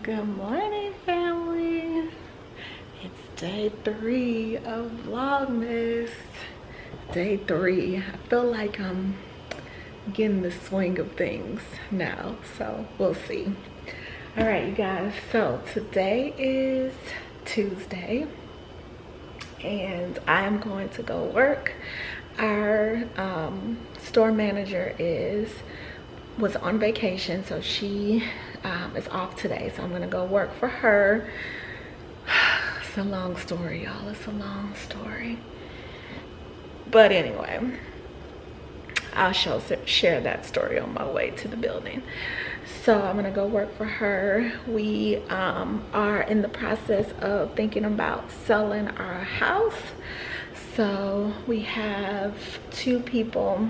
Good morning, family. It's day 3 of Vlogmas. Day 3. I feel like I'm getting the swing of things now, so we'll see. All right, you guys. So today is Tuesday, and I am going to go work. Our store manager was on vacation, so she is off today, so I'm gonna go work for her. It's a long story, y'all. It's a long story, but anyway, I'll share that story on my way to the building. So I'm gonna go work for her. We are in the process of thinking about selling our house, so we have 2 people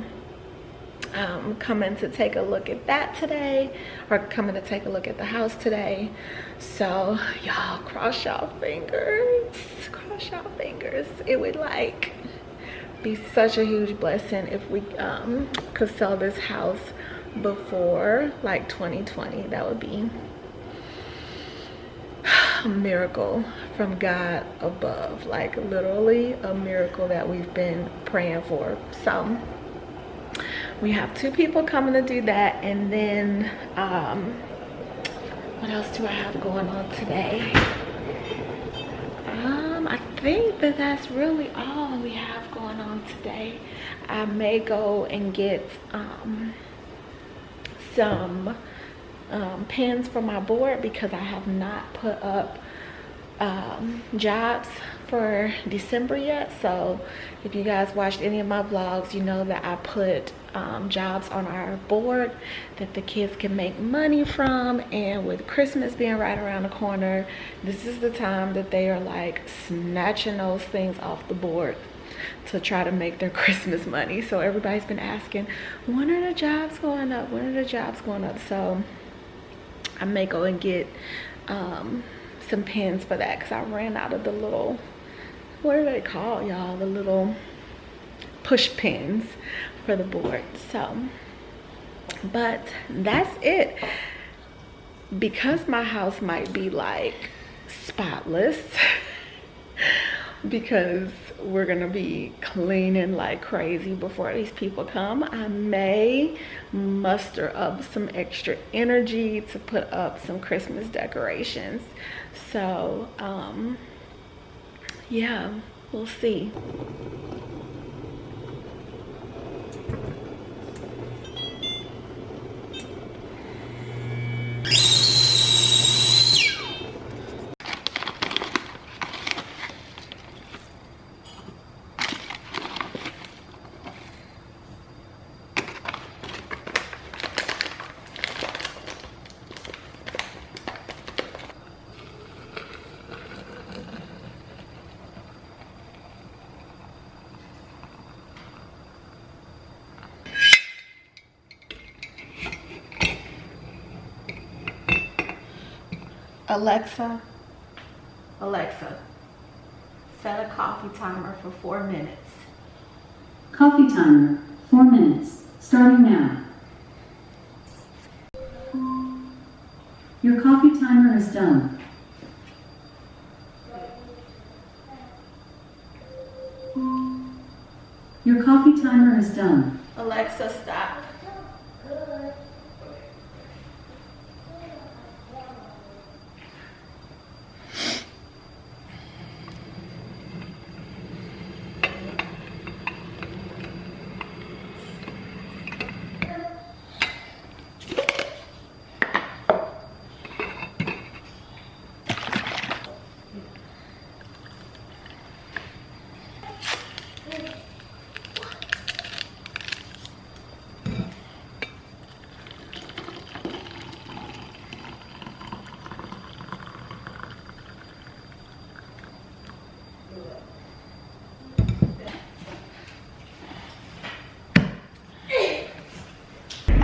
coming to take a look at that today, or coming to take a look at the house today. So y'all, cross y'all fingers, cross y'all fingers. It would like be such a huge blessing if we could sell this house before like 2020. That would be a miracle from God above, like literally a miracle that we've been praying for. So we have 2 people coming to do that, and then what else do I have going on today? I think that's really all we have going on today. I may go and get some pins for my board because I have not put up jobs for December yet. So if you guys watched any of my vlogs, you know that I put jobs on our board that the kids can make money from, and with Christmas being right around the corner, this is the time that they are like snatching those things off the board to try to make their Christmas money. So everybody's been asking, when are the jobs going up? When are the jobs going up? So I may go and get some pins for that because I ran out of the little, what are they called, y'all? The little push pins for the board. So, but that's it. Because my house might be like spotless because we're gonna be cleaning like crazy before these people come, I may muster up some extra energy to put up some Christmas decorations. So yeah, we'll see. Alexa, set a coffee timer for 4 minutes. Coffee timer, 4 minutes, starting now. Your coffee timer is done. Your coffee timer is done. Alexa, stop.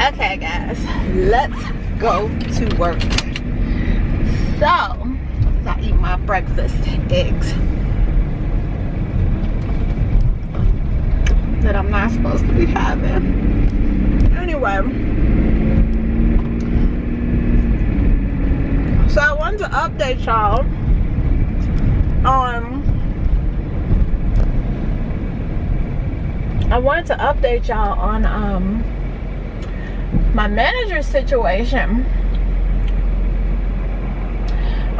Okay guys, let's go to work. So, I eat my breakfast, eggs that I'm not supposed to be having. Anyway, So I wanted to update y'all on my manager situation.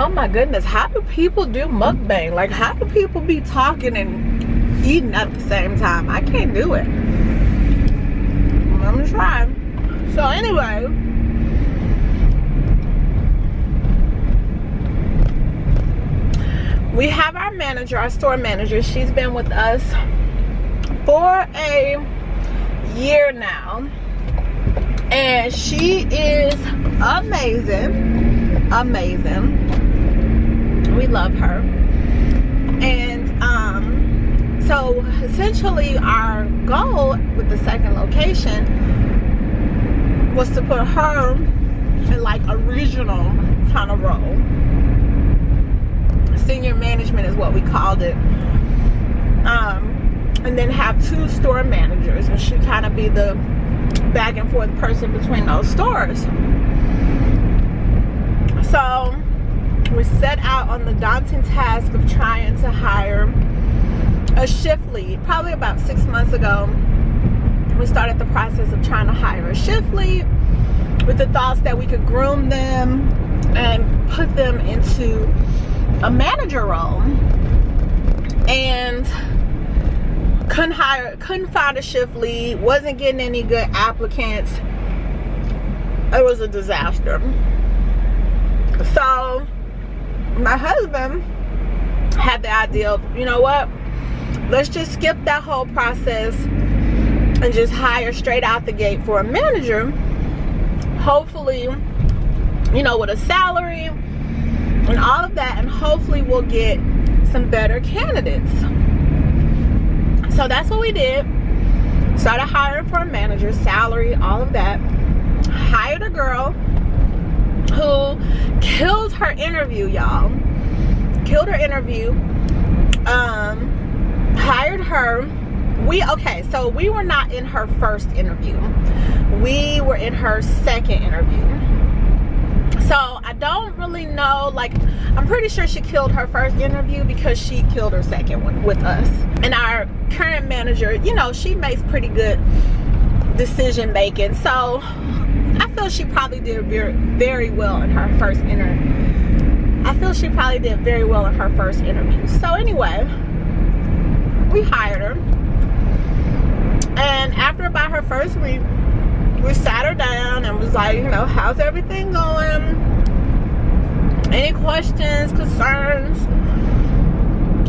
Oh my goodness, how do people do mukbang? Like, how do people be talking and eating at the same time? I can't do it. I'm gonna try. So anyway, we have our manager, our store manager. She's been with us for a year now, and she is amazing. We love her. And so essentially our goal with the second location was to put her in like a regional kind of role. Senior management is what we called it. And then have 2 store managers, and she kind of be the back and forth person between those stores. So we set out on the daunting task of trying to hire a shift lead. Probably about 6 months ago, we started the process of trying to hire a shift lead with the thoughts that we could groom them and put them into a manager role. And couldn't find a shift lead, wasn't getting any good applicants. It was a disaster. So my husband had the idea of, you know what, let's just skip that whole process and just hire straight out the gate for a manager, hopefully, you know, with a salary and all of that, and hopefully we'll get some better candidates. So that's what we did. Started hiring for a manager, salary, all of that. Hired a girl who killed her interview, y'all. Killed her interview. Hired her. So we were not in her first interview. We were in her second interview. So I don't really know, like, I'm pretty sure she killed her first interview because she killed her second one with us. And our current manager, you know, she makes pretty good decision making. So I feel she probably did very well in her first interview. So anyway, we hired her. And after about her first week, we sat her down and was like, you know, how's everything going? Any questions, concerns?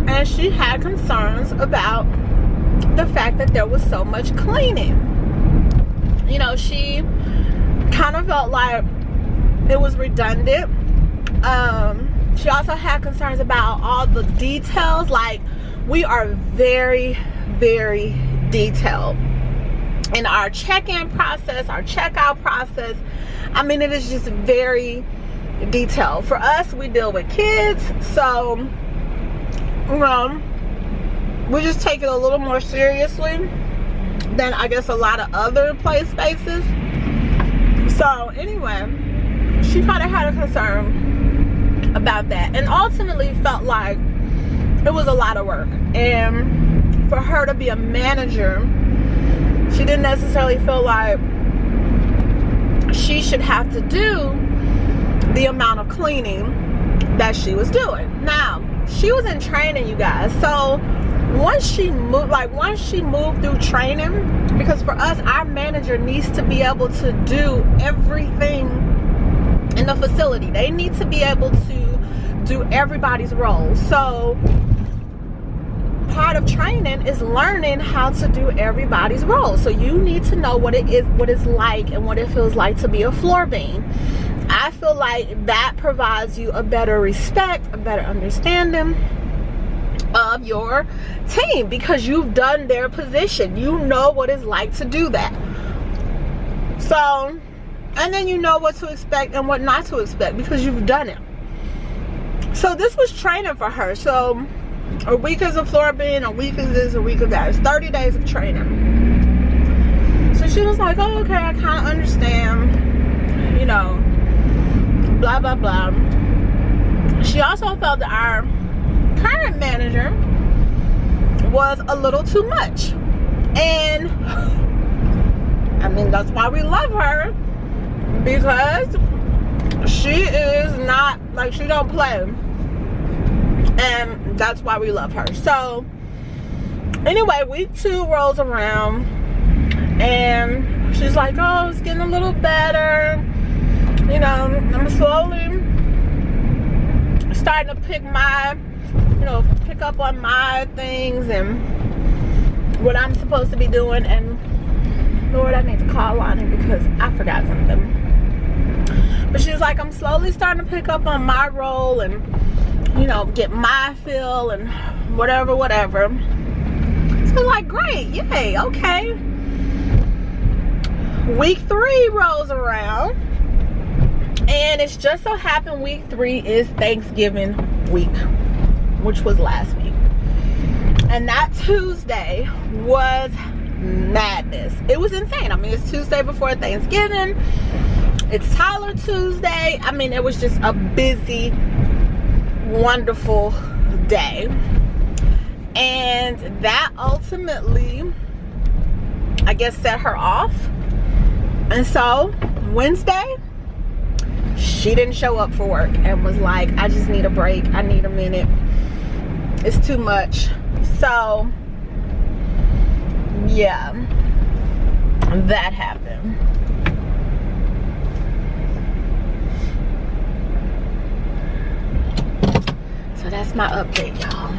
And she had concerns about the fact that there was so much cleaning. You know, she kind of felt like it was redundant. She also had concerns about all the details. Like, we are very detailed in our check-in process, our checkout process. I mean, it is just very detailed. For us, we deal with kids, so you know, we just take it a little more seriously than I guess a lot of other play spaces. So anyway, she kind of had a concern about that, and ultimately felt like it was a lot of work. And for her to be a manager, she didn't necessarily feel like she should have to do the amount of cleaning that she was doing. Now, she was in training, you guys. So once she moved through training, because for us, our manager needs to be able to do everything in the facility. They need to be able to do everybody's role. So part of training is learning how to do everybody's role. So you need to know what it is, what it's like, and what it feels like to be a floor bean. I feel like that provides you a better respect, a better understanding of your team, because you've done their position. You know what it's like to do that. So, and then you know what to expect and what not to expect because you've done it. So this was training for her. So a week as a floor bean, a week as this, a week of that. It's 30 days of training. So she was like, oh, okay, I kind of understand, you know, blah, blah, blah. she also felt that our current manager was a little too much. And I mean, that's why we love her, because she is not, like, she don't play. And that's why we love her. So anyway, week 2 rolls around and she's like, oh, it's getting a little better. You know, I'm slowly starting to pick up on my things and what I'm supposed to be doing. And Lord, I need to call Lonnie because I forgot something. But she was like, I'm slowly starting to pick up on my role and, you know, get my feel and whatever. So like, great, yay, okay. Week 3 rolls around, and it's just so happened week 3 is Thanksgiving week, which was last week. And that Tuesday was madness. It was insane. I mean, it's Tuesday before Thanksgiving. It's Tyler Tuesday. I mean, it was just a busy, wonderful day. And that ultimately, I guess, set her off. And so Wednesday, she didn't show up for work and was like, I just need a break. I need a minute. It's too much. So yeah, that happened. So that's my update, y'all.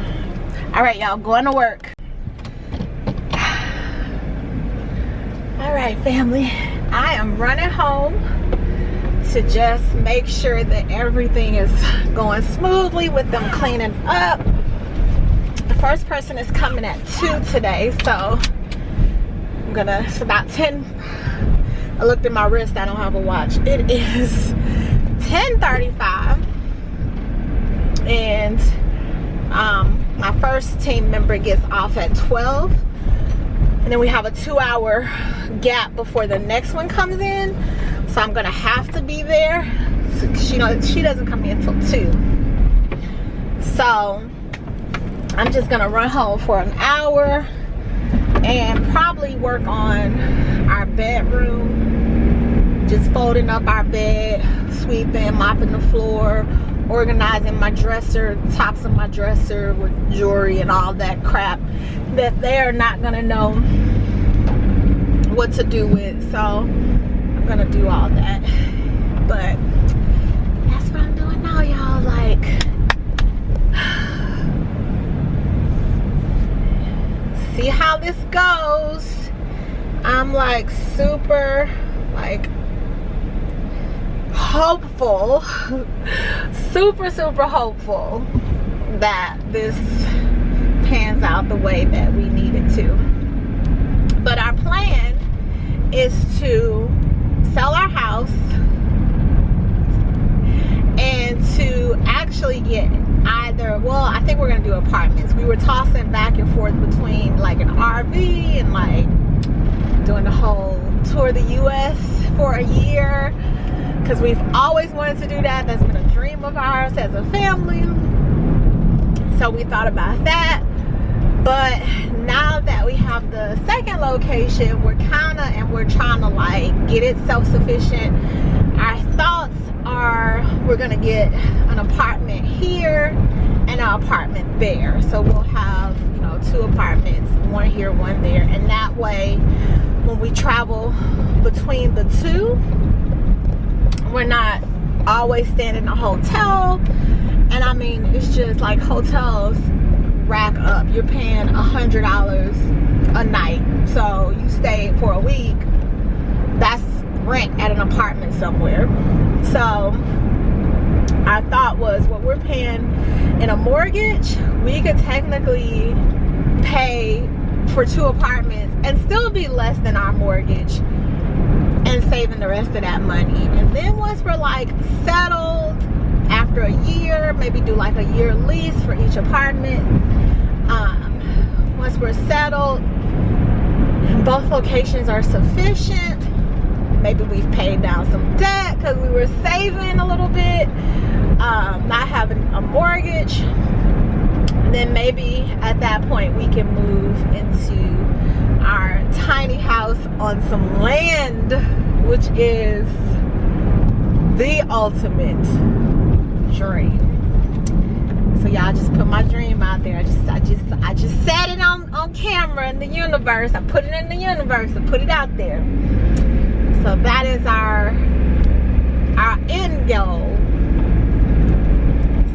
All right, y'all, going to work. All right, family, I am running home to just make sure that everything is going smoothly with them cleaning up. The first person is coming at 2 today, so I'm gonna, it's about 10. I looked at my wrist, I don't have a watch. It is 10:35, and my first team member gets off at 12, and then we have a 2-hour gap before the next one comes in. So I'm gonna have to be there. She doesn't come in until 2. So I'm just gonna run home for an hour and probably work on our bedroom, just folding up our bed, sweeping, mopping the floor, organizing my dresser, tops of my dresser with jewelry and all that crap that they're not gonna know what to do with. So I'm gonna do all that. But that's what I'm doing now, y'all. Like, see how this goes. I'm like super like hopeful, super hopeful that this pans out the way that we need it to. But our plan is to sell our house and to actually get either, well, I think we're gonna do apartments. We were tossing back and forth between like an RV and like doing the whole tour of the US for a year, because we've always wanted to do that. That's been a dream of ours as a family. So we thought about that. But now that we have the second location, we're trying to like get it self-sufficient. Our thoughts are we're gonna get an apartment here and an apartment there. So we'll have, you know, 2 apartments, one here, one there. And that way, when we travel between the 2, we're not always staying in a hotel. And I mean, it's just like hotels rack up. You're paying $100 a night. So you stay for a week, that's rent at an apartment somewhere. So our thought was, what we're paying in a mortgage, we could technically pay for 2 apartments and still be less than our mortgage and saving the rest of that money. And then once we're like settled, after a year, maybe do like a year lease for each apartment. Once we're settled, both locations are sufficient, maybe we've paid down some debt because we were saving a little bit, not having a mortgage footage. And then maybe at that point we can move into our tiny house on some land, which is the ultimate dream. So y'all just put my dream out there. I just said it on camera in the universe. I put it in the universe and put it out there. So that is our end goal.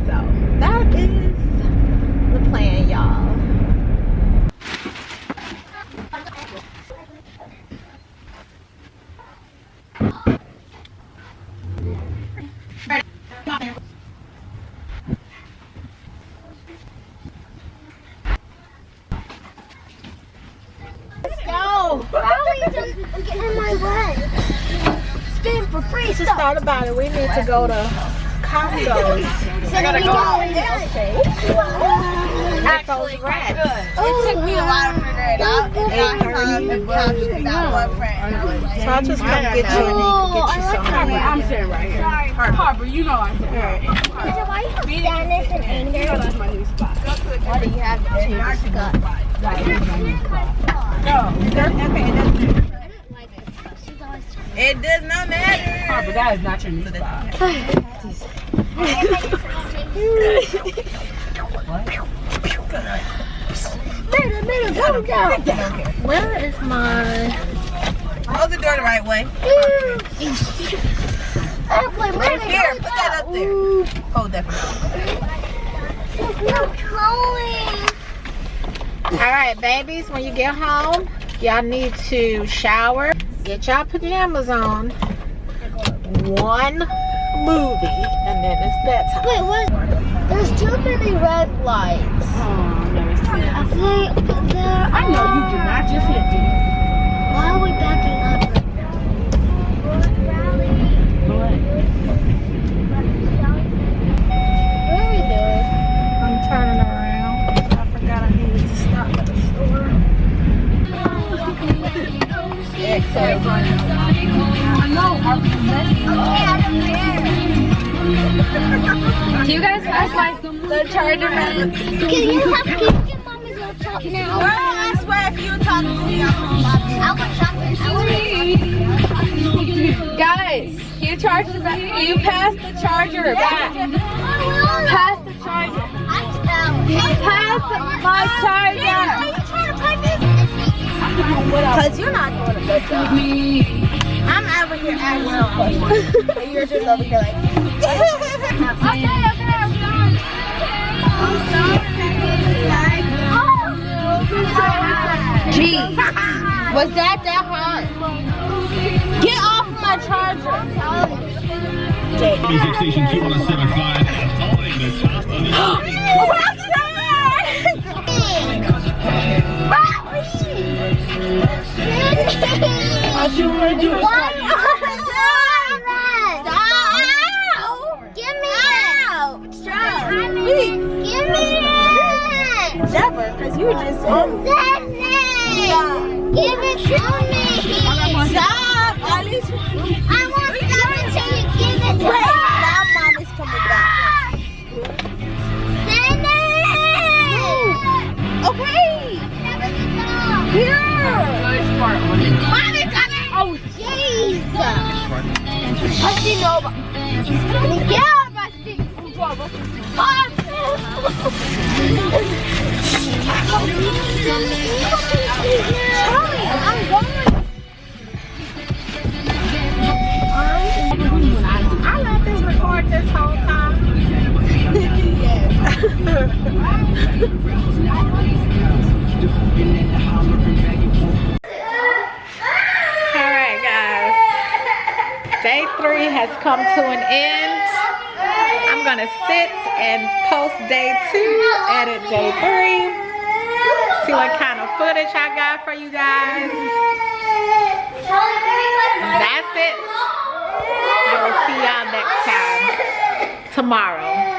So that is the plan, y'all. Get in my way. Spin for free. Just thought about it. We need to go to Costco. I gotta go. Okay. Actually, good. It took me a while to figure it out. And last time it counted with that one friend. So I'll just come get you and you can get you some. I'm sitting right here. Harper, you know I'm sitting right here. Why you stand this in anger? That's my new spot. What do you have to do? It does not matter. Harper, that is not your new spot. Where is my... Hold the door the right way. Here, put that up there. Hold that. Alright, babies, when you get home, y'all need to shower, get y'all pajamas on, one movie, and then it's bedtime. Wait, what? There's too many red lights. Oh, never seen it. I know you did not just hit me. Why are we backing up right now? What are we doing? I'm turning around. I forgot I needed to stop at the store. I know. Do you guys have like the charger? Can you get mommy's laptop now? Girl, I swear if you talk to me, I would talk Guys, you charge the back. You pass the charger back. Pass the charger. Pass my charger. because you're not doing a good job. I'm over here at work and you're just over here like, Jeez, was that hard? Get off my charger. Music station 207.5 and owning the top of the never, because you were just Give it to me. stop. At least I won't stop until you give it to me. now mom is coming back. Okay. Here. Mommy coming. Oh, jeez. I see nobody. Yeah, but see. Charlie, I'm going. I let this record this whole time. Alright guys, day 3 has come to an end. I'm gonna sit and post day 2, edit day 3, see what kind of footage I got for you guys. That's it. I will see y'all next time tomorrow.